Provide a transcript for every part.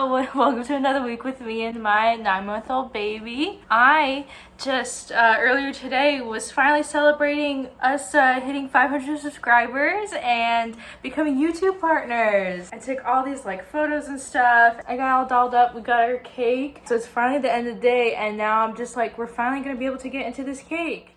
welcome to another week with me and my 9-month-old baby. I just earlier today was finally celebrating us hitting 500 subscribers and becoming YouTube partners. I took all these like photos and stuff. I got all dolled up. We got our cake. So it's finally the end of the day, and now I'm just like, we're finally gonna be able to get into this cake.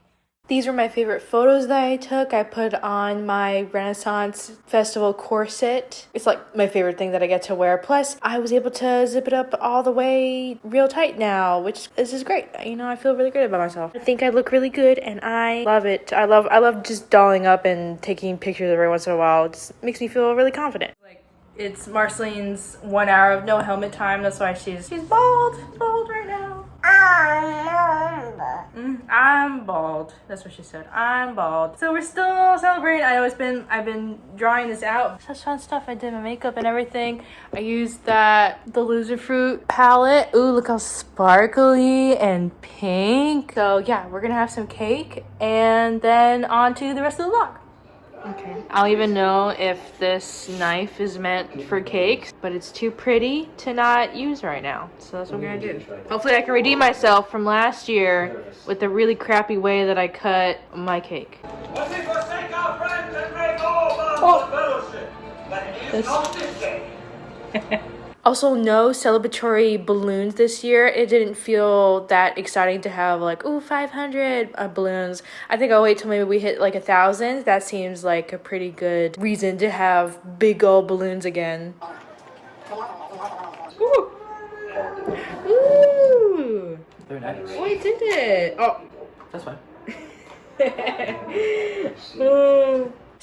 These were my favorite photos that I took. I put on my Renaissance Festival corset. It's like my favorite thing that I get to wear. Plus, I was able to zip it up all the way real tight now, which is just great. You know, I feel really good about myself. I think I look really good, and I love it. I love just dolling up and taking pictures every once in a while. It just makes me feel really confident. Like, it's Marceline's 1 hour of no helmet time. That's why she's bald. She's bald right now. I'm bald. That's what she said. I'm bald. So we're still celebrating. I know I've been drawing this out. Such fun stuff. I did my makeup and everything. I used the Loser Fruit palette. Ooh, look how sparkly and pink. So yeah, we're gonna have some cake and then on to the rest of the vlog. Okay. I don't even know if this knife is meant for cakes, but it's too pretty to not use right now. So that's what we're gonna do. Hopefully I can redeem myself from last year with the really crappy way that I cut my cake. Also, no celebratory balloons this year. It didn't feel that exciting to have like, ooh, 500 balloons. I think I'll wait till maybe we hit like 1,000. That seems like a pretty good reason to have big old balloons again. Ooh. Ooh. Very nice. Oh, I did it. Oh. That's fine.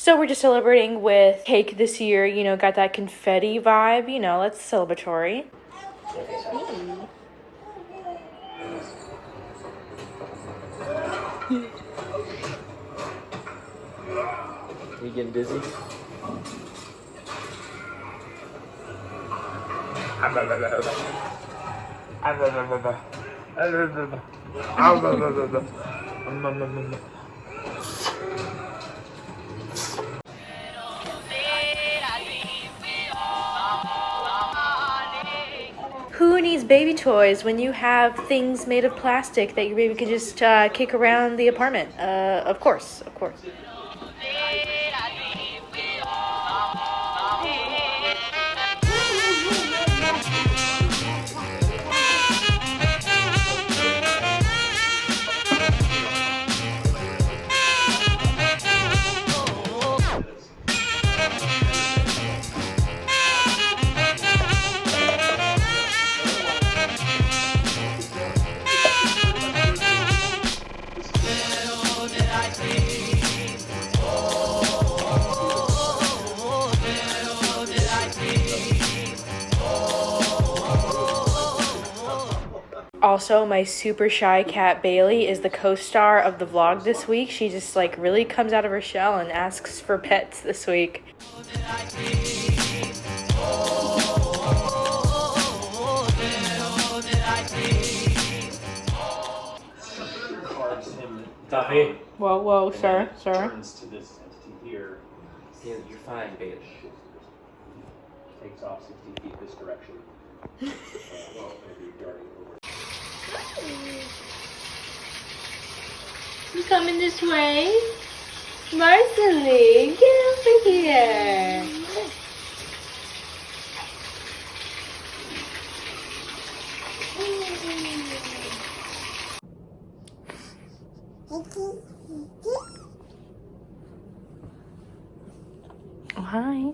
So we're just celebrating with cake this year, you know, got that confetti vibe, you know, that's celebratory. You getting dizzy? Who needs baby toys when you have things made of plastic that your baby could just kick around the apartment? Of course, of course. Also, my super shy cat Bailey is the co-star of the vlog this week. She just like really comes out of her shell and asks for pets this week. Duffy. Whoa, sir. Turns to this entity here. Yeah, you're fine, babe. Takes off 60 feet this direction. Well, maybe darting over. You coming this way? Marceline, get over here. Oh, hi.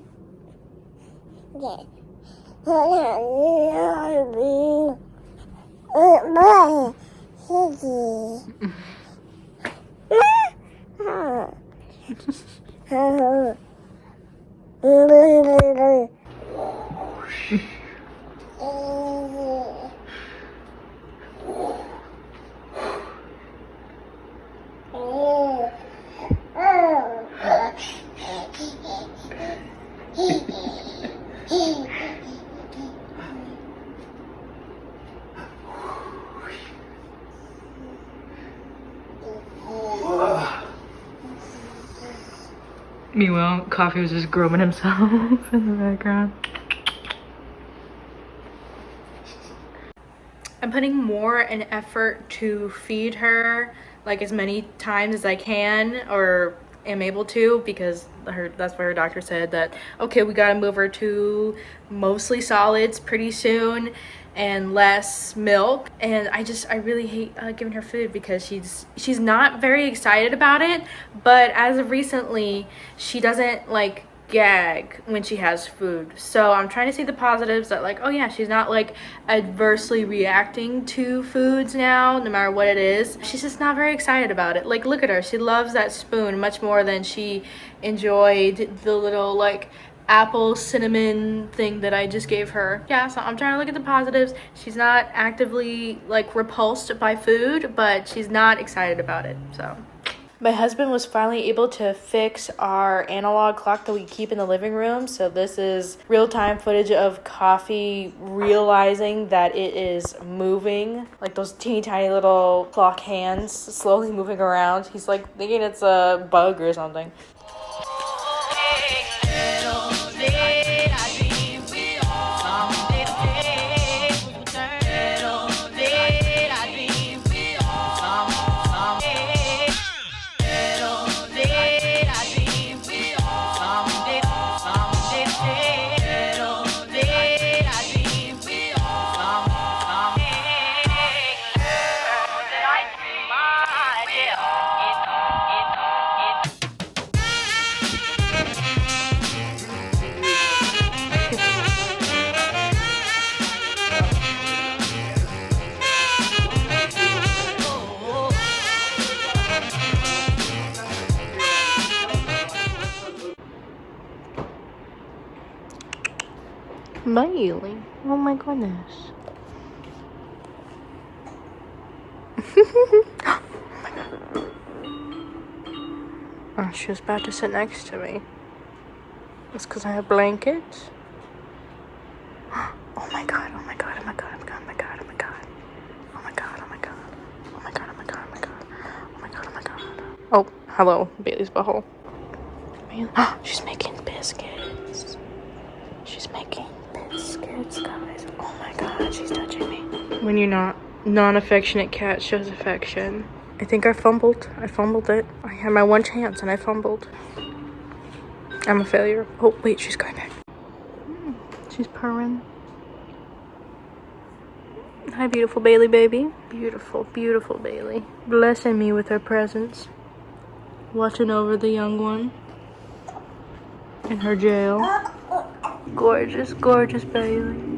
Meanwhile, Coffee was just grooming himself in the background. I'm putting more an effort to feed her like as many times as I can or am able to, because that's what her doctor said, that okay, we gotta move her to mostly solids pretty soon and less milk. And I really hate giving her food because she's not very excited about it, but as of recently she doesn't like gag when she has food. So I'm trying to see the positives, that like, oh yeah, she's not like adversely reacting to foods now, no matter what it is. She's just not very excited about it. Like, look at her, she loves that spoon much more than she enjoyed the little like apple cinnamon thing that I just gave her. Yeah, so I'm trying to look at the positives. She's not actively like repulsed by food, but she's not excited about it. So my husband was finally able to fix our analog clock that we keep in the living room. So this is real-time footage of Coffee realizing that it is moving. Like those teeny tiny little clock hands slowly moving around. He's like thinking it's a bug or something. Bailey, oh my goodness. Oh, she was about to sit next to me. It's because I have blankets. Oh my god, oh my god, oh my god, oh my god, oh my god, oh my god. Oh my god, oh my god. Oh my god, oh my god, oh my god. Oh my god, oh my god. Oh, hello, Bailey's butthole. She's making biscuits. She's making biscuits, guys. Oh my god, she's touching me. When you're not non-affectionate cat shows affection. I think I fumbled it. I had my one chance and I fumbled. I'm a failure. Oh wait, she's going back. She's purring. Hi, beautiful Bailey baby. Beautiful, beautiful Bailey. Blessing me with her presence. Watching over the young one in her jail. Gorgeous, gorgeous Bailey.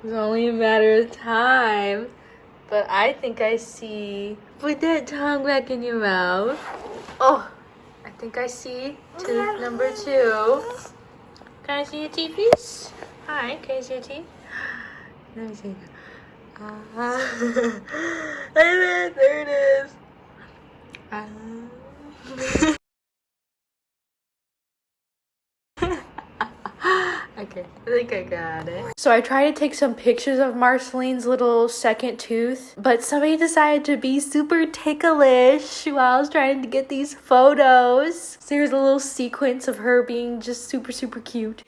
It's only a matter of time, but I think I see. Put that tongue back in your mouth. Oh, I think I see tooth number 2. Can I see your teeth, please? Hi, can I see your teeth? Let me see. There it is. Okay, I think I got it. So I tried to take some pictures of Marceline's little second tooth, but somebody decided to be super ticklish while I was trying to get these photos. So here's a little sequence of her being just super, super cute.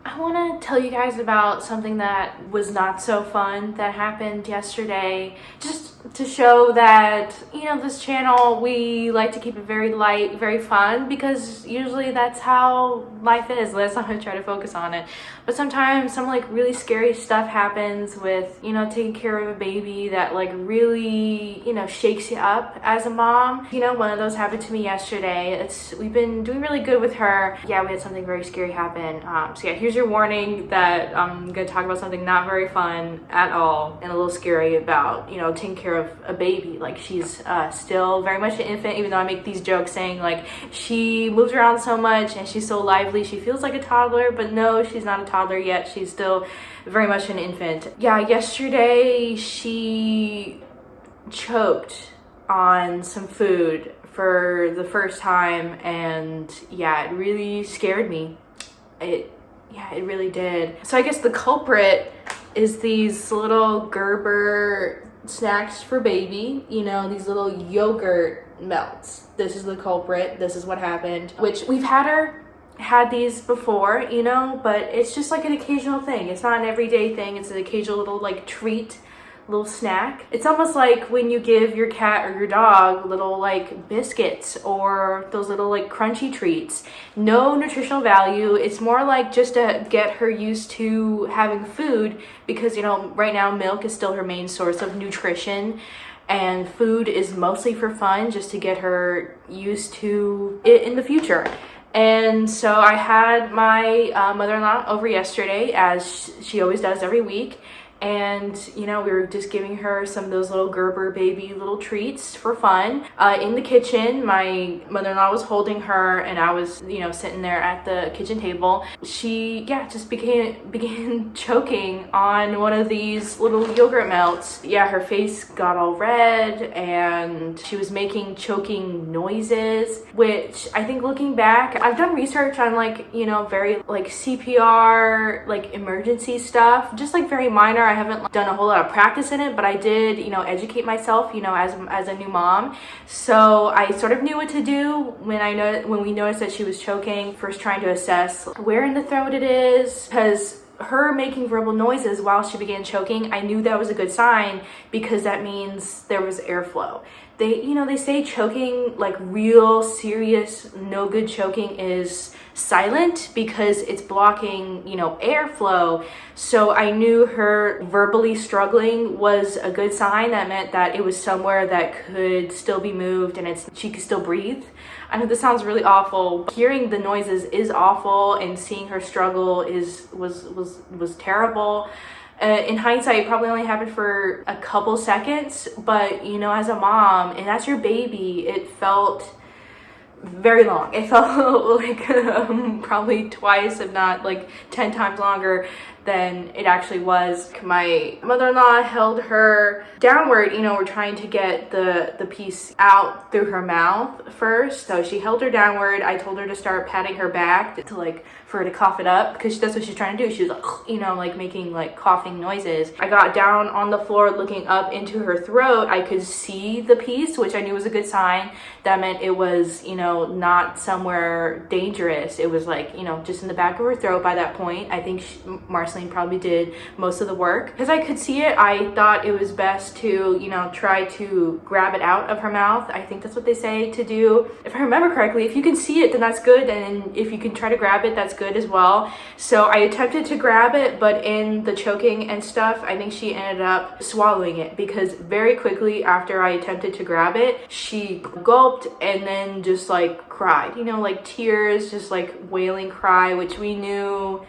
I want to tell you guys about something that was not so fun that happened yesterday. Just to show that, you know, this channel, we like to keep it very light, very fun, because usually that's how life is. That's how I try to focus on it. But sometimes some like really scary stuff happens with, you know, taking care of a baby that like really, you know, shakes you up as a mom. You know, one of those happened to me yesterday. We've been doing really good with her. Yeah, we had something very scary happen. So yeah, here's your warning that I'm gonna talk about something not very fun at all and a little scary about, you know, taking care of of a baby. Like, she's still very much an infant, even though I make these jokes saying like she moves around so much and she's so lively, she feels like a toddler, but no, she's not a toddler yet. She's still very much an infant. Yeah, yesterday she choked on some food for the first time, and yeah, it really scared me. It really did. So I guess the culprit is these little Gerber snacks for baby, you know, these little yogurt melts. This is the culprit. This is what happened, which we've had these before, you know, but it's just like an occasional thing. It's not an everyday thing. It's an occasional little like treat, little snack. It's almost like when you give your cat or your dog little like biscuits or those little like crunchy treats. No nutritional value. It's more like just to get her used to having food, because, you know, right now milk is still her main source of nutrition, and food is mostly for fun, just to get her used to it in the future. And so I had my mother-in-law over yesterday, as she always does every week. And, you know, we were just giving her some of those little Gerber baby little treats for fun. In the kitchen, my mother-in-law was holding her, and I was, you know, sitting there at the kitchen table. She, just began choking on one of these little yogurt melts. Yeah, her face got all red, and she was making choking noises, which I think, looking back, I've done research on, like, you know, very like CPR, like emergency stuff, just like very minor. I haven't done a whole lot of practice in it, but I did, you know, educate myself, you know, as a new mom. So I sort of knew what to do when we noticed that she was choking. First, trying to assess where in the throat it is, because her making verbal noises while she began choking, I knew that was a good sign, because that means there was airflow. They say choking, like real serious no good choking, is silent because it's blocking, you know, airflow. So I knew her verbally struggling was a good sign. That meant that it was somewhere that could still be moved and she could still breathe. I know this sounds really awful. Hearing the noises is awful, and seeing her struggle was terrible. In hindsight, it probably only happened for a couple seconds, but, you know, as a mom, and as your baby, it felt very long. It felt like probably twice, if not like 10 times longer than it actually was. My mother-in-law held her downward. You know, we're trying to get the piece out through her mouth first. So she held her downward. I told her to start patting her back to like, for her to cough it up, because that's what she's trying to do. She was like, you know, like making like coughing noises. I got down on the floor looking up into her throat. I could see the piece, which I knew was a good sign. That meant it was, you know, not somewhere dangerous. It was like, you know, just in the back of her throat by that point. I think Marceline probably did most of the work. Because I could see it, I thought it was best to, you know, try to grab it out of her mouth. I think that's what they say to do. If I remember correctly, if you can see it, then that's good. And if you can try to grab it, that's good as well. So I attempted to grab it, but in the choking and stuff, I think she ended up swallowing it, because very quickly after I attempted to grab it, she gulped and then just like cried, you know, like tears, just like wailing cry, which we knew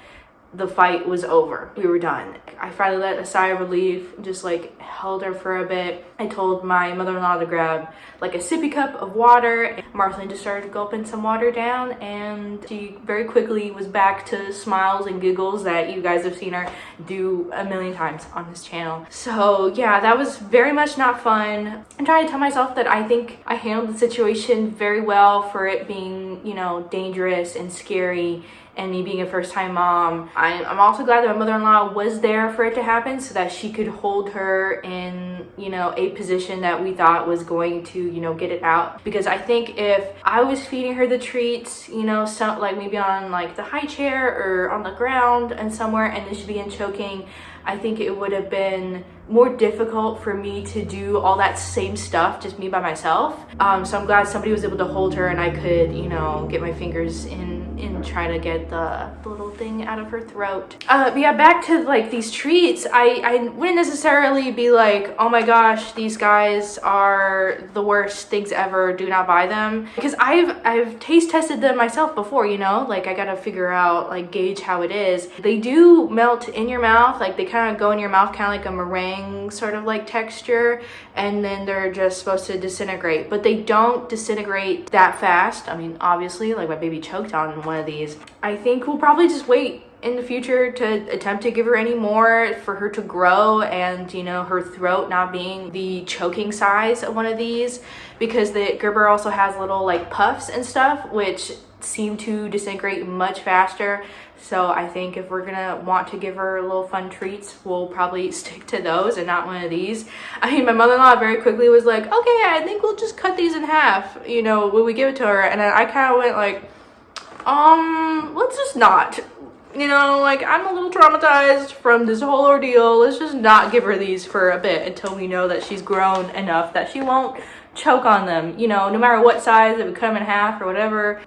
the fight was over. We were done. I finally let a sigh of relief, just like held her for a bit. I told my mother-in-law to grab like a sippy cup of water. Marceline just started gulping some water down, and she very quickly was back to smiles and giggles that you guys have seen her do a million times on this channel. So yeah, that was very much not fun. I'm trying to tell myself that I think I handled the situation very well for it being, you know, dangerous and scary, and me being a first-time mom. I'm also glad that my mother-in-law was there for it to happen, so that she could hold her in, you know, a position that we thought was going to, you know, get it out. Because I think if I was feeding her the treats, you know, some like maybe on like the high chair or on the ground and somewhere, and then she began choking, I think it would have been more difficult for me to do all that same stuff, just me by myself. So I'm glad somebody was able to hold her, and I could, you know, get my fingers in and try to get the little thing out of her throat. But yeah, back to like these treats. I wouldn't necessarily be like, oh my gosh, these guys are the worst things ever, do not buy them, because I've taste tested them myself before, you know, like I gotta figure out, like, gauge how it is. They do melt in your mouth, like they kind of go in your mouth kind of like a meringue sort of like texture, and then they're just supposed to disintegrate, but they don't disintegrate that fast. I mean, obviously, like my baby choked on one of these. I think we'll probably just wait in the future to attempt to give her any more for her to grow, and you know, her throat not being the choking size of one of these, because the Gerber also has little like puffs and stuff which seem to disintegrate much faster. So I think if we're gonna want to give her little fun treats, we'll probably stick to those and not one of these. I mean, my mother-in-law very quickly was like, okay, I think we'll just cut these in half, you know, when we give it to her. And then I kind of went like, let's just not. You know, like, I'm a little traumatized from this whole ordeal. Let's just not give her these for a bit until we know that she's grown enough that she won't choke on them, you know, no matter what size, if we cut them in half or whatever.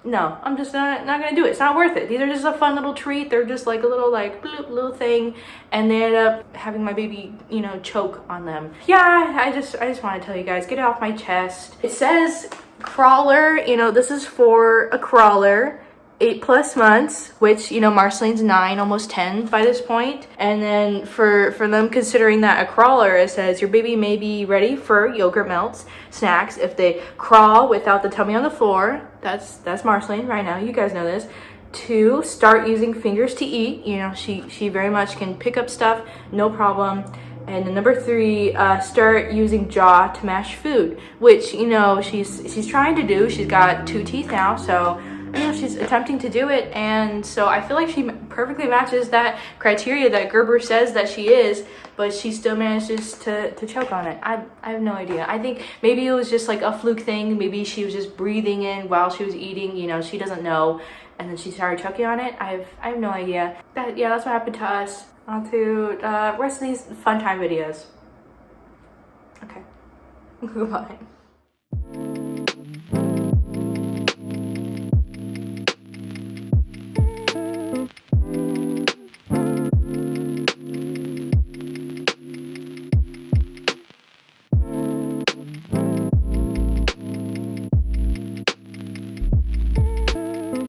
No, I'm just not gonna do it. It's not worth it. These are just a fun little treat. They're just like a little like bloop, little thing, and they ended up having my baby, you know, choke on them. Yeah, I just want to tell you guys, get it off my chest. It says crawler, you know, this is for a crawler, 8+ months, which, you know, Marceline's 9, almost 10 by this point. And then for them considering that a crawler, it says your baby may be ready for yogurt melts, snacks if they crawl without the tummy on the floor. That's Marceline right now, you guys know this. 2, start using fingers to eat. You know, she very much can pick up stuff, no problem. And then number 3, start using jaw to mash food, which, you know, she's trying to do. She's got 2 teeth now, so you know, she's attempting to do it, and so I feel like she perfectly matches that criteria that Gerber says that she is, but she still manages to choke on it. I have no idea. I think maybe it was just like a fluke thing. Maybe she was just breathing in while she was eating, you know, she doesn't know, and then she started choking on it. I have no idea. Yeah, that's what happened to us. On to rest of these fun time videos. Okay. Goodbye.